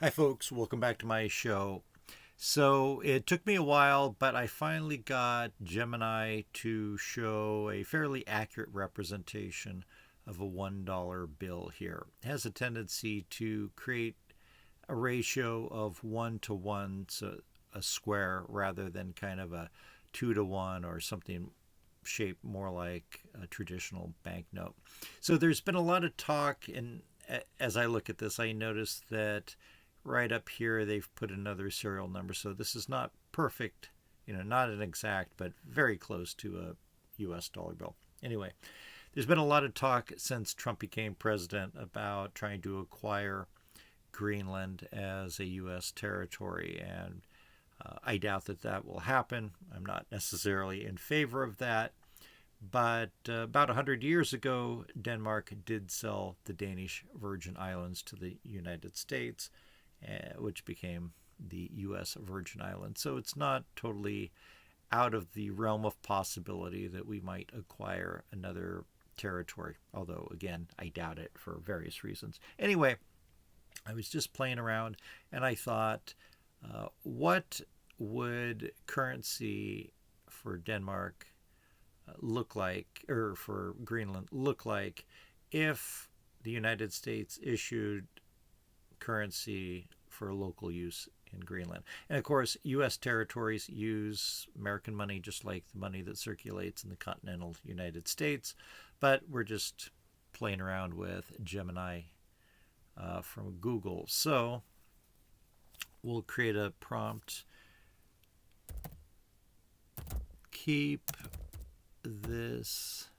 Hi, folks. Welcome back to my show. So it took me a while, but I finally got Gemini to show a fairly accurate representation of a $1 bill here. It has a tendency to create a ratio of 1 to 1, so a square, rather than kind of a 2 to 1 or something shaped more like a traditional banknote. So there's been a lot of talk, and as I look at this, I noticed that right up here they've put another serial number. So this is not perfect, not an exact, but very close to a US dollar bill. Anyway, there's been a lot of talk since Trump became president about trying to acquire Greenland as a US territory, and I doubt that that will happen. I'm not necessarily in favor of that. But about 100 years ago, Denmark did sell the Danish Virgin Islands to the United States, which became the U.S. Virgin Islands. So it's not totally out of the realm of possibility that we might acquire another territory. Although, again, I doubt it for various reasons. Anyway, I was just playing around and I thought, what would currency for Denmark look like, or for Greenland look like, if the United States issued currency for local use in Greenland? And of course, U.S. territories use American money just like the money that circulates in the continental United States, but we're just playing around with Gemini from Google. So we'll create a prompt. Keep this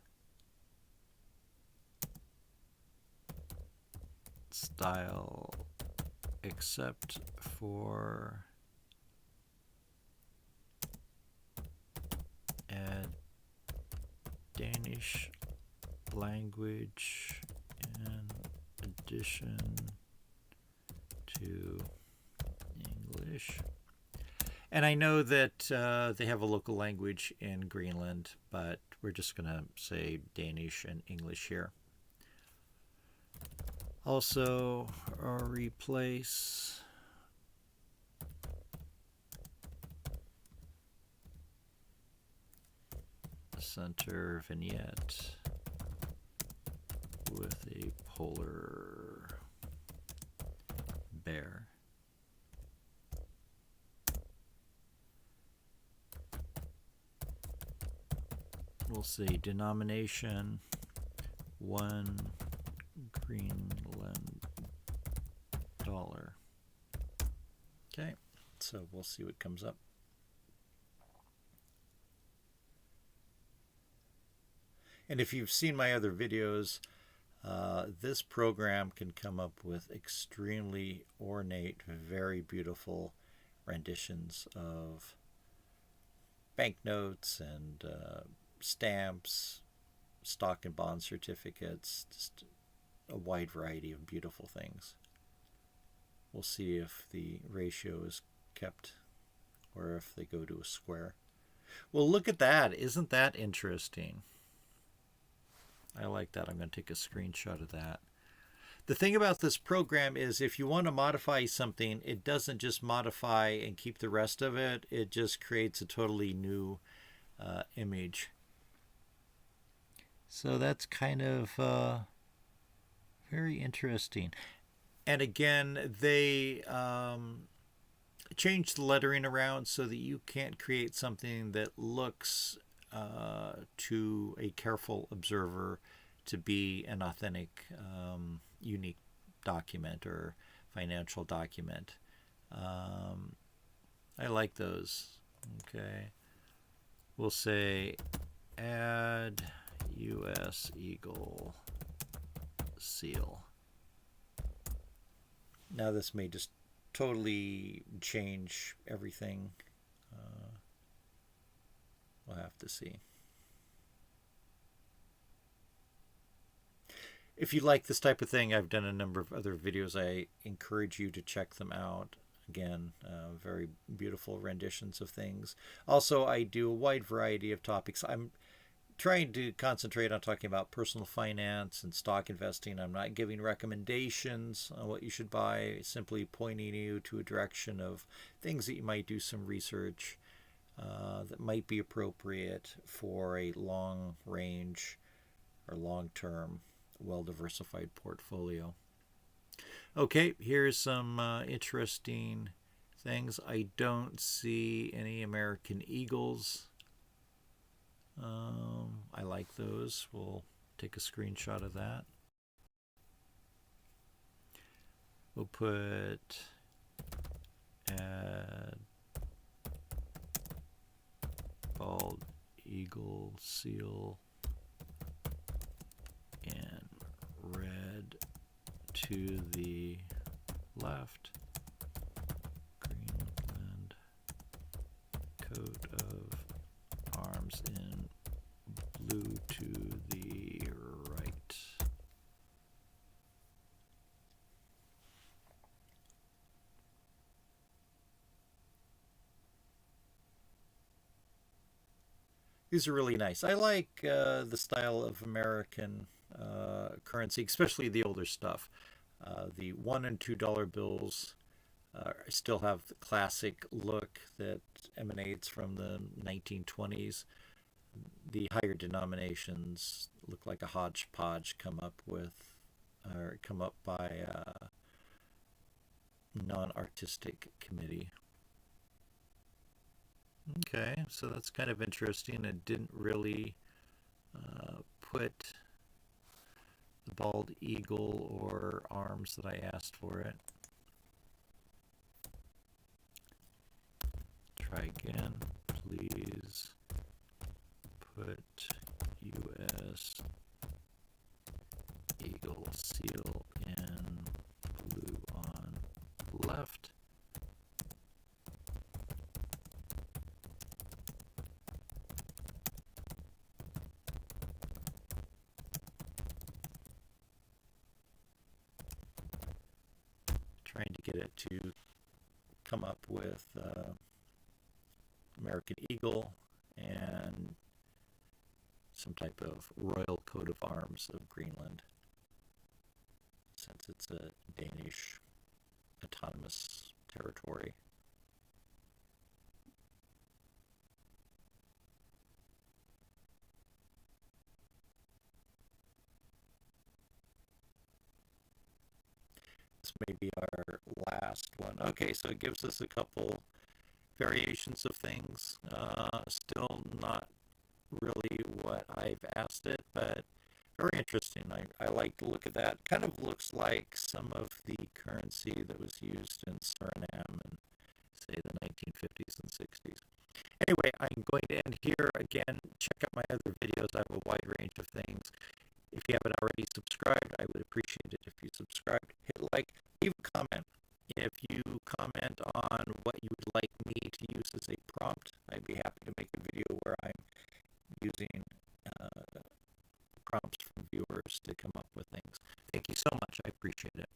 style except for add Danish language in addition to English. And I know that they have a local language in Greenland, but we're just going to say Danish and English here. Also, replace center vignette with a polar bear. We'll say denomination 1 Greenland dollar. Okay, so we'll see what comes up. And if you've seen my other videos, this program can come up with extremely ornate, very beautiful renditions of banknotes and stamps, stock and bond certificates, just a wide variety of beautiful things. We'll see if the ratio is kept or if they go to a square. Well, look at that. Isn't that interesting? I like that. I'm going to take a screenshot of that. The thing about this program is if you want to modify something, it doesn't just modify and keep the rest of it. It just creates a totally new image. So that's kind of very interesting. And again, they changed the lettering around so that you can't create something that looks to a careful observer to be an authentic, unique document or financial document. I like those. Okay. We'll say add U.S. Eagle seal. Now this may just totally change everything. We'll have to see. If you like this type of thing, I've done a number of other videos. I encourage you to check them out. Again, very beautiful renditions of things. Also, I do a wide variety of topics. I'm trying to concentrate on talking about personal finance and stock investing. I'm not giving recommendations on what you should buy, simply pointing you to a direction of things that you might do some research that might be appropriate for a long range or long term, well diversified portfolio. Okay, here's some interesting things. I don't see any American eagles. I like those. We'll take a screenshot of that. We'll put add bald eagle seal in red to the left. Greenland coat of arms in blue to the right. These are really nice. I like the style of American currency, especially the older stuff. The $1 and $2 bills still have the classic look that emanates from the 1920s. The higher denominations look like a hodgepodge come up by a non-artistic committee. Okay, so that's kind of interesting. It didn't really put the bald eagle or arms that I asked for it. Try again. Please put U.S. eagle seal in blue on left. Trying to get it to come up with American eagle and some type of royal coat of arms of Greenland, since it's a Danish autonomous territory. This may be our last one. Okay, so it gives us a couple variations of things. Still not really what I've asked it, but very interesting. I like to look at that. Kind of looks like some of the currency that was used in Suriname in, say, the 1950s and 60s. Anyway, I'm going to end here. Again, check out my other videos. I have a wide range of things. If you haven't already subscribed, I would appreciate it if you subscribed. Hit like, leave a comment. If you comment on what you would like me to use as a prompt, I'd be happy to make a video where I'm using prompts from viewers to come up with things. Thank you so much. I appreciate it.